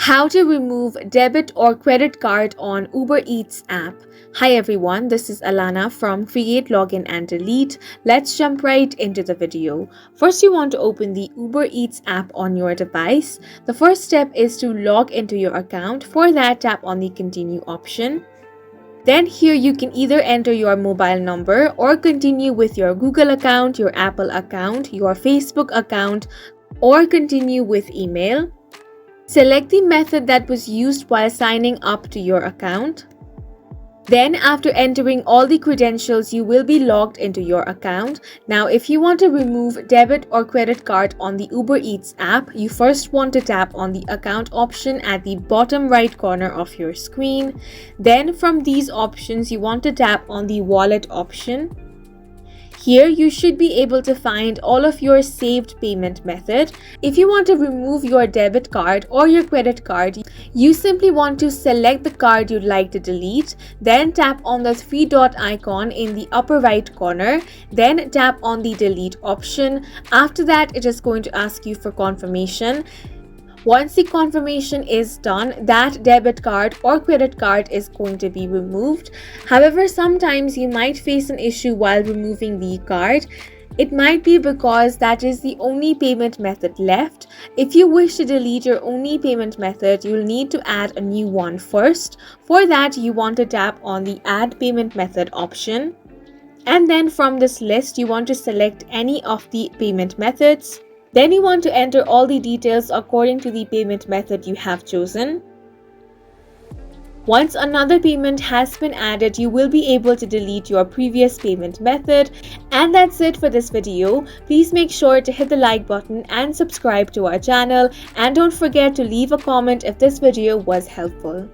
How to remove debit or credit card on Uber Eats app. Hi everyone, this is Alana from Create, Login and Delete. Let's jump right into the video. First, you want to open the Uber Eats app on your device. The first step is to log into your account. For that, tap on the continue option. Then here you can either enter your mobile number or continue with your Google account, your Apple account, your Facebook account, or continue with email. Select the method that was used while signing up to your account. Then after entering all the credentials, you will be logged into your account. Now if you want to remove debit or credit card on the Uber Eats app, you first want to tap on the account option at the bottom right corner of your screen. Then from these options, you want to tap on the wallet option. Here, you should be able to find all of your saved payment method. If you want to remove your debit card or your credit card, you simply want to select the card you'd like to delete, then tap on the three dot icon in the upper right corner, then tap on the delete option. After that, it is going to ask you for confirmation. Once the confirmation is done, that debit card or credit card is going to be removed. However, sometimes you might face an issue while removing the card. It might be because that is the only payment method left. If you wish to delete your only payment method, you'll need to add a new one first. For that, you want to tap on the add payment method option. And then from this list, you want to select any of the payment methods. Then you want to enter all the details according to the payment method you have chosen. Once another payment has been added, you will be able to delete your previous payment method. And that's it for this video. Please make sure to hit the like button and subscribe to our channel. And don't forget to leave a comment if this video was helpful.